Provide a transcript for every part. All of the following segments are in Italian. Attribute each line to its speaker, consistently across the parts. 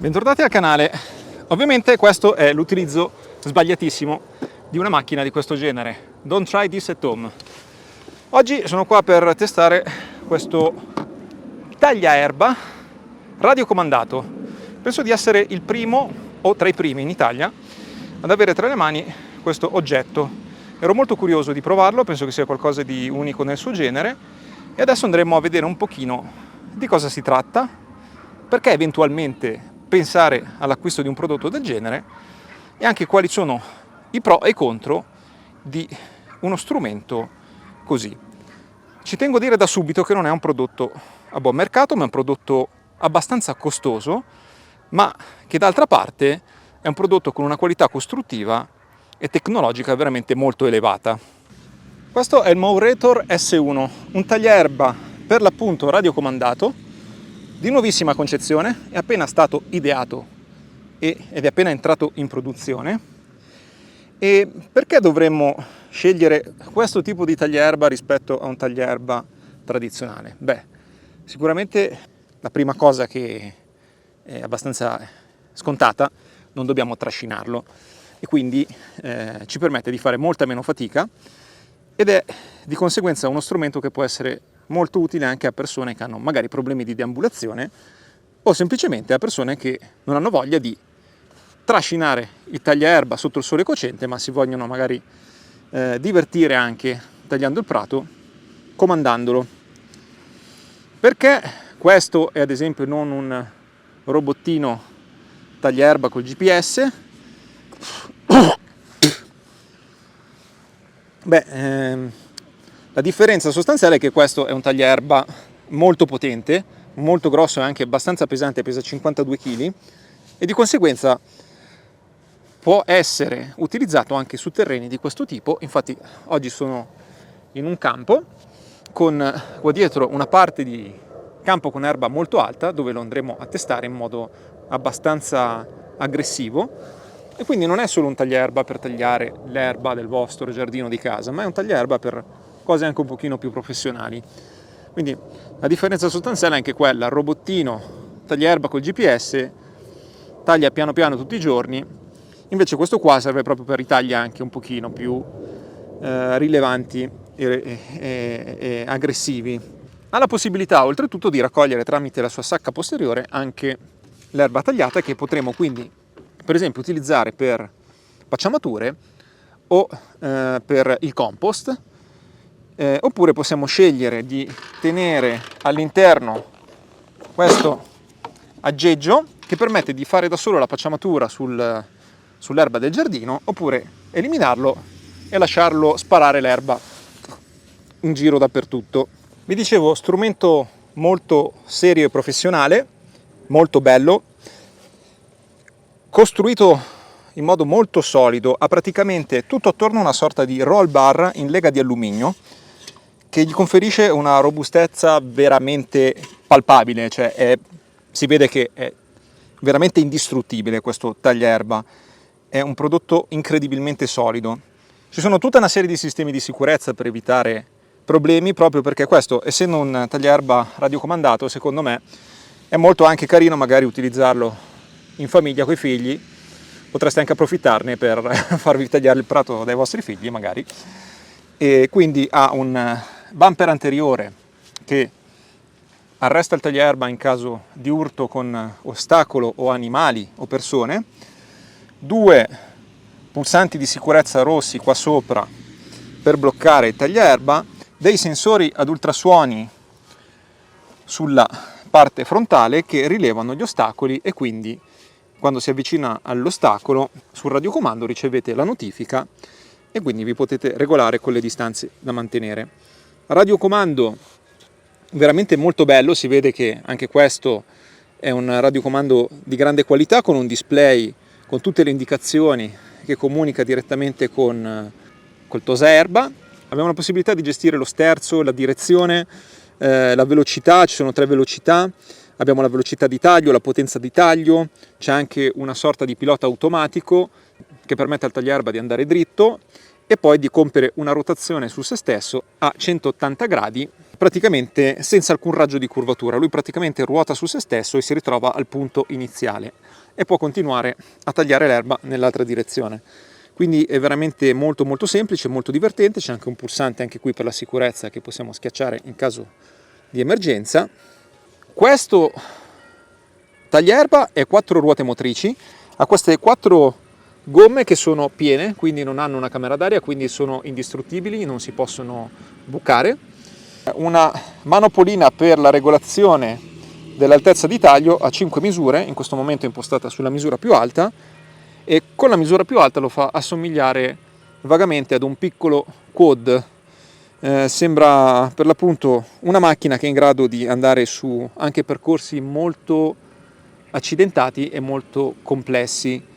Speaker 1: Bentornati al canale. Ovviamente questo è l'utilizzo sbagliatissimo di una macchina di questo genere. Don't try this at home. Oggi sono qua per testare questo tagliaerba radiocomandato. Penso di essere il primo o tra i primi in Italia ad avere tra le mani questo oggetto. Ero molto curioso di provarlo, penso che sia qualcosa di unico nel suo genere e adesso andremo a vedere un pochino di cosa si tratta, perché eventualmente pensare all'acquisto di un prodotto del genere e anche quali sono i pro e i contro di uno strumento così. Ci tengo a dire da subito che non è un prodotto a buon mercato, ma è un prodotto abbastanza costoso, ma che d'altra parte è un prodotto con una qualità costruttiva e tecnologica veramente molto elevata. Questo è il Mowrator S1, un tagliaerba per l'appunto radiocomandato di nuovissima concezione, è appena stato ideato ed è appena entrato in produzione. E perché dovremmo scegliere questo tipo di tagliaerba rispetto a un tagliaerba tradizionale? Beh, sicuramente la prima cosa che è abbastanza scontata, non dobbiamo trascinarlo e quindi ci permette di fare molta meno fatica ed è di conseguenza uno strumento che può essere molto utile anche a persone che hanno magari problemi di deambulazione o semplicemente a persone che non hanno voglia di trascinare il tagliaerba sotto il sole cocente, ma si vogliono magari divertire anche tagliando il prato, comandandolo. Perché questo è ad esempio non un robottino tagliaerba col GPS? La differenza sostanziale è che questo è un tagliaerba molto potente, molto grosso e anche abbastanza pesante, pesa 52 kg e di conseguenza può essere utilizzato anche su terreni di questo tipo. Infatti oggi sono in un campo con qua dietro una parte di campo con erba molto alta dove lo andremo a testare in modo abbastanza aggressivo. E quindi non è solo un tagliaerba per tagliare l'erba del vostro giardino di casa, ma è un tagliaerba per cose anche un pochino più professionali. Quindi la differenza sostanziale è anche quella: il robottino tagliaerba col GPS taglia piano piano tutti i giorni, invece questo qua serve proprio per i tagli anche un pochino più rilevanti e aggressivi. Ha la possibilità oltretutto di raccogliere tramite la sua sacca posteriore anche l'erba tagliata, che potremo quindi per esempio utilizzare per pacciamature o per il compost, oppure possiamo scegliere di tenere all'interno questo aggeggio che permette di fare da solo la pacciamatura sull'erba del giardino, oppure eliminarlo e lasciarlo sparare l'erba in giro dappertutto. Vi dicevo, strumento molto serio e professionale, molto bello, costruito in modo molto solido, ha praticamente tutto attorno una sorta di roll bar in lega di alluminio che gli conferisce una robustezza veramente palpabile, cioè si vede che è veramente indistruttibile questo tagliaerba, è un prodotto incredibilmente solido. Ci sono tutta una serie di sistemi di sicurezza per evitare problemi, proprio perché questo, essendo un tagliaerba radiocomandato, secondo me è molto anche carino magari utilizzarlo in famiglia coi figli. Potreste anche approfittarne per farvi tagliare il prato dai vostri figli magari. E quindi ha un bumper anteriore che arresta il tagliaerba in caso di urto con ostacolo o animali o persone, due pulsanti di sicurezza rossi qua sopra per bloccare il tagliaerba, dei sensori ad ultrasuoni sulla parte frontale che rilevano gli ostacoli e quindi quando si avvicina all'ostacolo sul radiocomando ricevete la notifica e quindi vi potete regolare con le distanze da mantenere. Radiocomando veramente molto bello, si vede che anche questo è un radiocomando di grande qualità con un display con tutte le indicazioni che comunica direttamente col tosaerba. Abbiamo la possibilità di gestire lo sterzo, la direzione, la velocità, ci sono 3 velocità. Abbiamo la velocità di taglio, la potenza di taglio, c'è anche una sorta di pilota automatico che permette al tagliaerba di andare dritto e poi di compiere una rotazione su se stesso a 180 gradi praticamente senza alcun raggio di curvatura. Lui praticamente ruota su se stesso e si ritrova al punto iniziale e può continuare a tagliare l'erba nell'altra direzione. Quindi è veramente molto molto semplice, molto divertente. C'è anche un pulsante anche qui per la sicurezza che possiamo schiacciare in caso di emergenza. Questo tagliaerba è 4 ruote motrici, ha queste 4 gomme che sono piene, quindi non hanno una camera d'aria, quindi sono indistruttibili, non si possono bucare. Una manopolina per la regolazione dell'altezza di taglio a 5 misure, in questo momento è impostata sulla misura più alta, e con la misura più alta lo fa assomigliare vagamente ad un piccolo quad. Sembra per l'appunto una macchina che è in grado di andare su anche percorsi molto accidentati e molto complessi.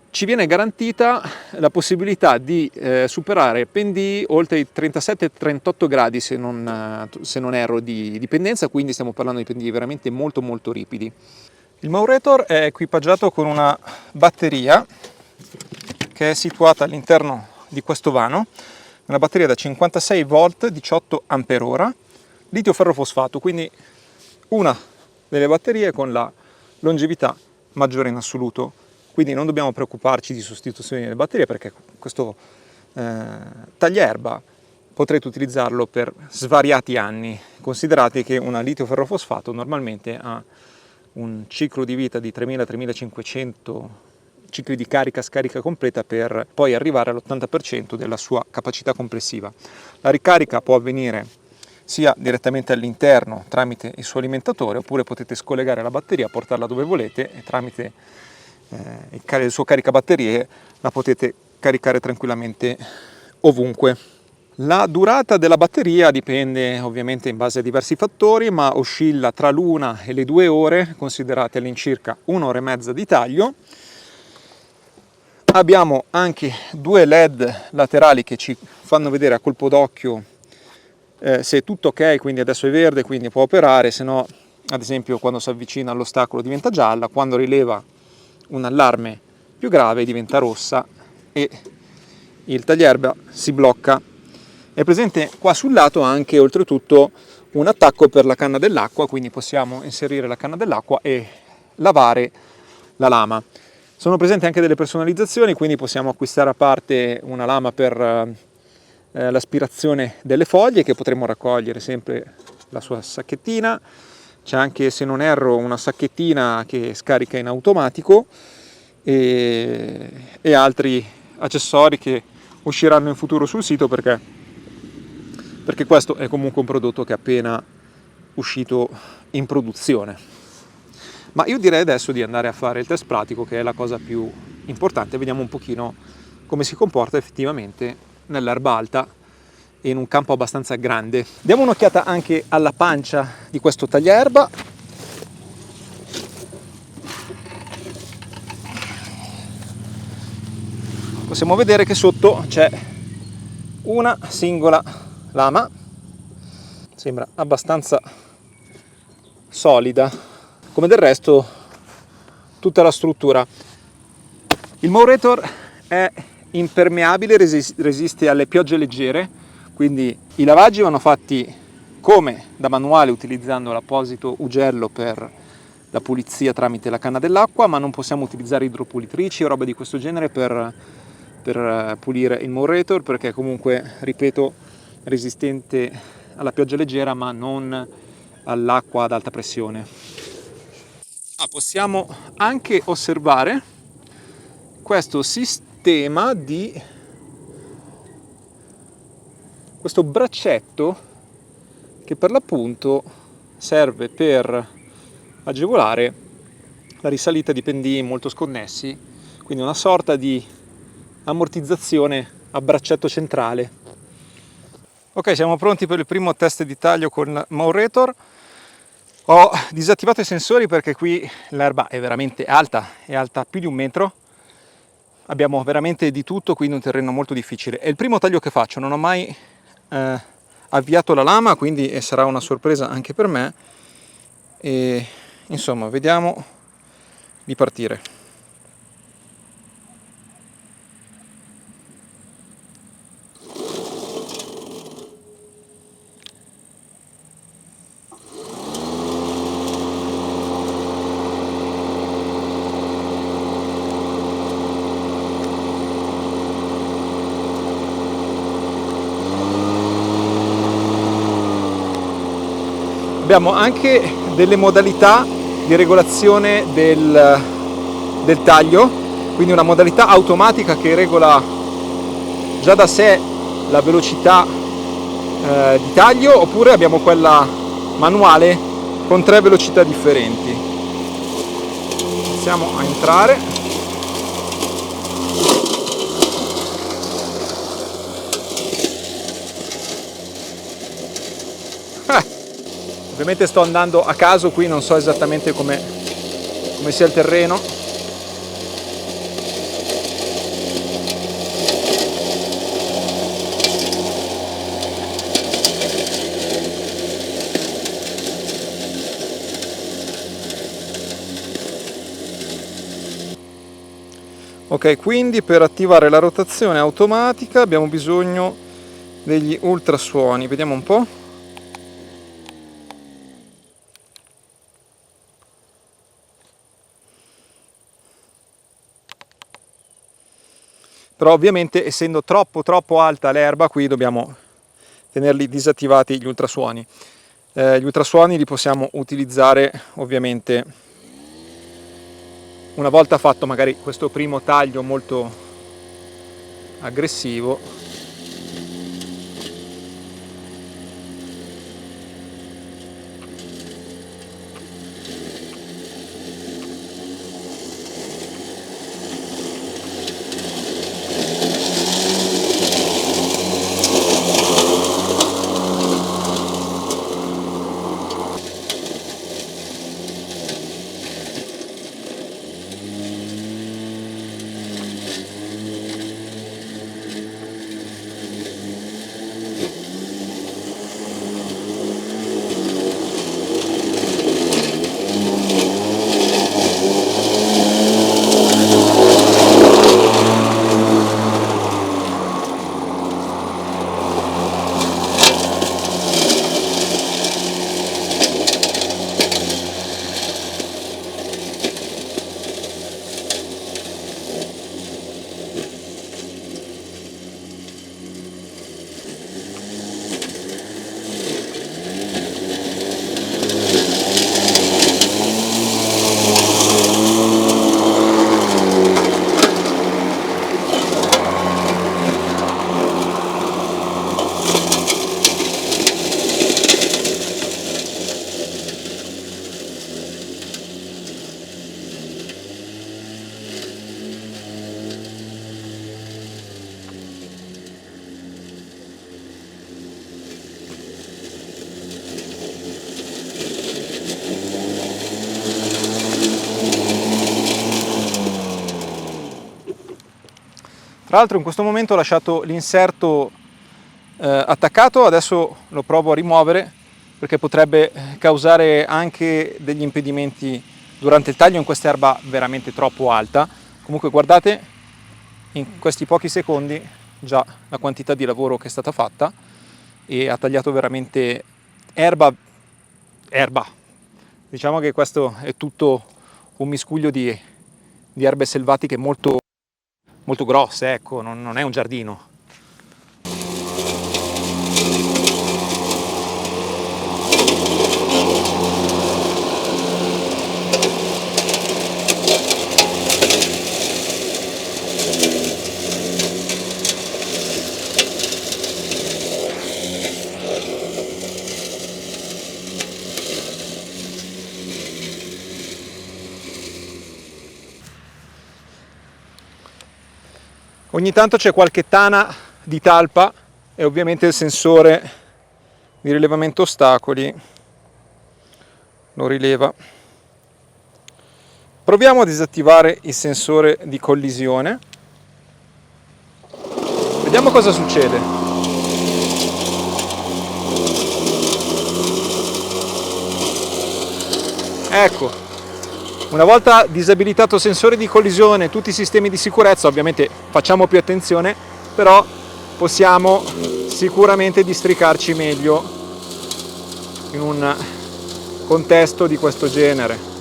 Speaker 1: Ci viene garantita la possibilità di superare pendii oltre i 37-38 gradi se non erro di pendenza, quindi stiamo parlando di pendii veramente molto molto ripidi. Il Mowrator è equipaggiato con una batteria che è situata all'interno di questo vano, una batteria da 56 volt 18 Ah, litio ferrofosfato, quindi una delle batterie con la longevità maggiore in assoluto, quindi non dobbiamo preoccuparci di sostituzione delle batterie, perché questo tagliaerba potrete utilizzarlo per svariati anni. Considerate che una litio ferrofosfato normalmente ha un ciclo di vita di 3000-3500 cicli di carica-scarica completa per poi arrivare all'80% della sua capacità complessiva. La ricarica può avvenire sia direttamente all'interno tramite il suo alimentatore, oppure potete scollegare la batteria, portarla dove volete e tramite il suo caricabatterie la potete caricare tranquillamente ovunque. La durata della batteria dipende ovviamente in base a diversi fattori, ma oscilla tra l'1 e le 2 ore, considerate all'incirca 1 ora e mezza di taglio. Abbiamo anche 2 LED laterali che ci fanno vedere a colpo d'occhio se è tutto ok, quindi adesso è verde, quindi può operare, se no ad esempio quando si avvicina all'ostacolo diventa gialla, quando rileva un allarme più grave diventa rossa e il tagliaerba si blocca. È presente qua sul lato anche oltretutto un attacco per la canna dell'acqua, quindi possiamo inserire la canna dell'acqua e lavare la lama. Sono presenti anche delle personalizzazioni, quindi possiamo acquistare a parte una lama per l'aspirazione delle foglie, che potremo raccogliere sempre la sua sacchettina. C'è anche, se non erro, una sacchettina che scarica in automatico e altri accessori che usciranno in futuro sul sito, perché questo è comunque un prodotto che è appena uscito in produzione. Ma io direi adesso di andare a fare il test pratico, che è la cosa più importante. Vediamo un pochino come si comporta effettivamente nell'erba alta e in un campo abbastanza grande. Diamo un'occhiata anche alla pancia di questo tagliaerba. Possiamo vedere che sotto c'è una singola lama, sembra abbastanza solida, come del resto tutta la struttura. Il Mowrator è impermeabile, resiste alle piogge leggere, quindi i lavaggi vanno fatti come da manuale utilizzando l'apposito ugello per la pulizia tramite la canna dell'acqua, ma non possiamo utilizzare idropulitrici o roba di questo genere per pulire il Mowrator, perché comunque, ripeto, è resistente alla pioggia leggera ma non all'acqua ad alta pressione. Possiamo anche osservare questo sistema di questo braccetto che per l'appunto serve per agevolare la risalita di pendii molto sconnessi, quindi una sorta di ammortizzazione a braccetto centrale. Ok, siamo pronti per il primo test di taglio con Mowrator. Ho disattivato i sensori perché qui l'erba è veramente alta, è alta più di 1 metro. Abbiamo veramente di tutto, quindi un terreno molto difficile. È il primo taglio che faccio, non ho mai avviato la lama, quindi sarà una sorpresa anche per me. E insomma, vediamo di partire. Abbiamo anche delle modalità di regolazione del taglio, quindi una modalità automatica che regola già da sé la velocità di taglio, oppure abbiamo quella manuale con 3 velocità differenti. Iniziamo a entrare. Ovviamente sto andando a caso qui, non so esattamente come sia il terreno. Ok, quindi per attivare la rotazione automatica abbiamo bisogno degli ultrasuoni. Vediamo un po'. Però ovviamente, essendo troppo alta l'erba, qui dobbiamo tenerli disattivati gli ultrasuoni. Gli ultrasuoni li possiamo utilizzare ovviamente una volta fatto magari questo primo taglio molto aggressivo. Tra l'altro in questo momento ho lasciato l'inserto attaccato, adesso lo provo a rimuovere perché potrebbe causare anche degli impedimenti durante il taglio in questa erba veramente troppo alta. Comunque guardate in questi pochi secondi già la quantità di lavoro che è stata fatta e ha tagliato veramente erba. Diciamo che questo è tutto un miscuglio di erbe selvatiche molto grosse, ecco, non è un giardino. Ogni tanto c'è qualche tana di talpa e ovviamente il sensore di rilevamento ostacoli lo rileva. Proviamo a disattivare il sensore di collisione. Vediamo cosa succede. Ecco. Una volta disabilitato il sensore di collisione e tutti i sistemi di sicurezza, ovviamente facciamo più attenzione, però possiamo sicuramente districarci meglio in un contesto di questo genere.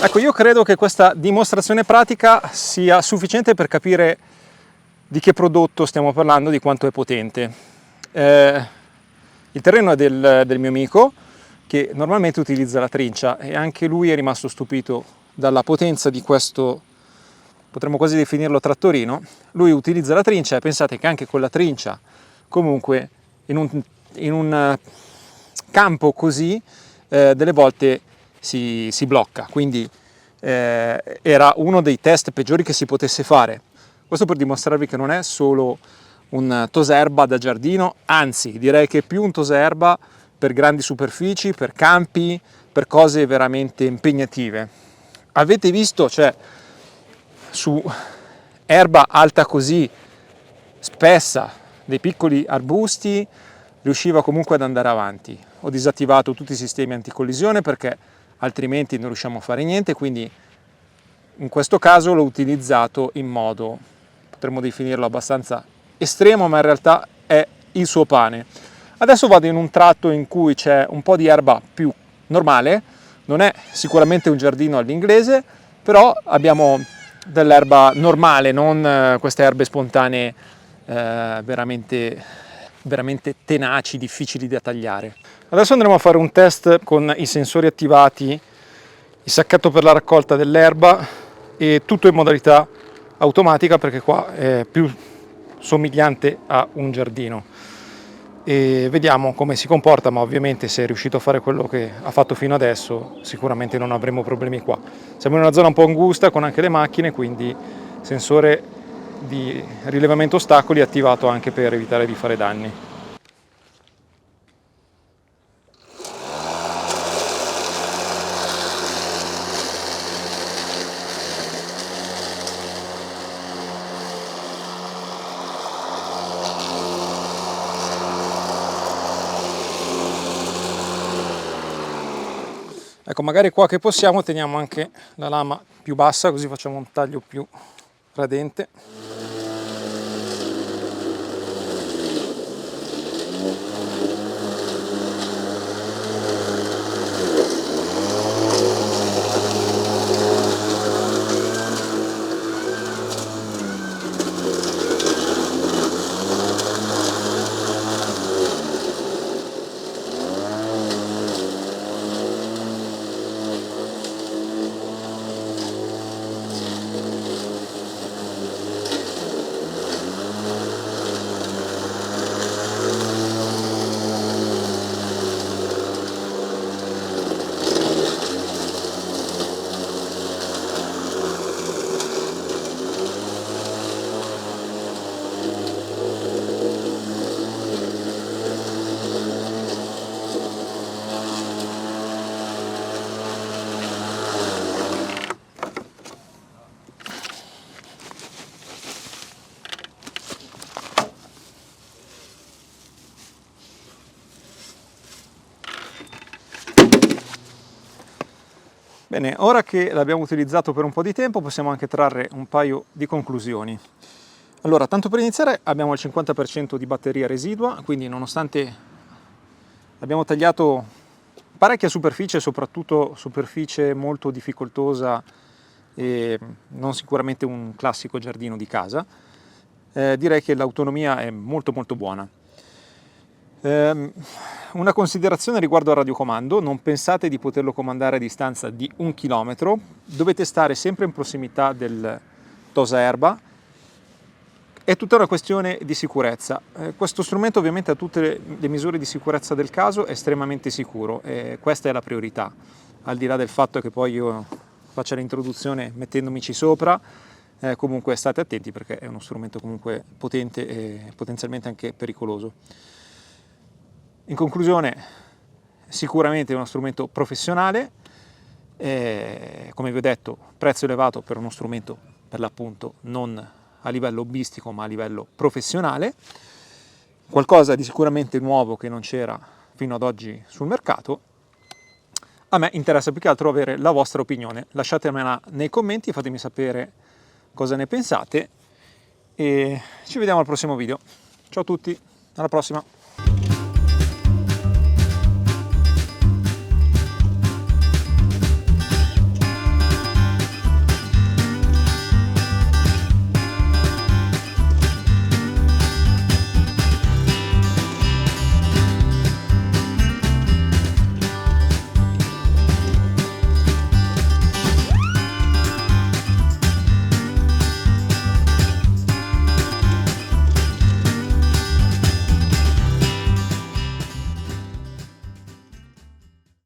Speaker 1: Ecco, io credo che questa dimostrazione pratica sia sufficiente per capire di che prodotto stiamo parlando, di quanto è potente. Il terreno è del mio amico, che normalmente utilizza la trincia, e anche lui è rimasto stupito dalla potenza di questo, potremmo quasi definirlo trattorino. Lui utilizza la trincia e pensate che anche con la trincia, comunque, in un campo così, delle volte si blocca, quindi era uno dei test peggiori che si potesse fare. Questo per dimostrarvi che non è solo un tosaerba da giardino, anzi direi che è più un tosaerba per grandi superfici, per campi, per cose veramente impegnative. Avete visto, cioè, su erba alta così, spessa, dei piccoli arbusti, riusciva comunque ad andare avanti. Ho disattivato tutti i sistemi anticollisione perché altrimenti non riusciamo a fare niente, quindi in questo caso l'ho utilizzato in modo, potremmo definirlo abbastanza estremo, ma in realtà è il suo pane. Adesso vado in un tratto in cui c'è un po' di erba più normale, non è sicuramente un giardino all'inglese, però abbiamo dell'erba normale, non queste erbe spontanee veramente tenaci, difficili da tagliare. Adesso andremo a fare un test con i sensori attivati, il sacchetto per la raccolta dell'erba e tutto in modalità automatica, perché qua è più somigliante a un giardino, e vediamo come si comporta. Ma ovviamente, se è riuscito a fare quello che ha fatto fino adesso, sicuramente non avremo problemi qua. Siamo in una zona un po' angusta con anche le macchine, quindi sensore di rilevamento ostacoli attivato anche per evitare di fare danni. Ecco, magari qua che possiamo teniamo anche la lama più bassa, così facciamo un taglio più radente. Bene, ora che l'abbiamo utilizzato per un po' di tempo possiamo anche trarre un paio di conclusioni. Allora, tanto per iniziare, abbiamo il 50% di batteria residua, quindi nonostante abbiamo tagliato parecchia superficie, soprattutto superficie molto difficoltosa e non sicuramente un classico giardino di casa, direi che l'autonomia è molto buona. Una considerazione riguardo al radiocomando: non pensate di poterlo comandare a distanza di 1 chilometro, dovete stare sempre in prossimità del tosaerba. È tutta una questione di sicurezza. Questo strumento ovviamente ha tutte le misure di sicurezza del caso, è estremamente sicuro, e questa è la priorità, al di là del fatto che poi io faccia l'introduzione mettendomici sopra. Comunque state attenti, perché è uno strumento comunque potente e potenzialmente anche pericoloso. In conclusione, sicuramente è uno strumento professionale, come vi ho detto, prezzo elevato per uno strumento per l'appunto non a livello hobbistico ma a livello professionale, qualcosa di sicuramente nuovo che non c'era fino ad oggi sul mercato. A me interessa più che altro avere la vostra opinione, lasciatemela nei commenti, fatemi sapere cosa ne pensate e ci vediamo al prossimo video. Ciao a tutti, alla prossima!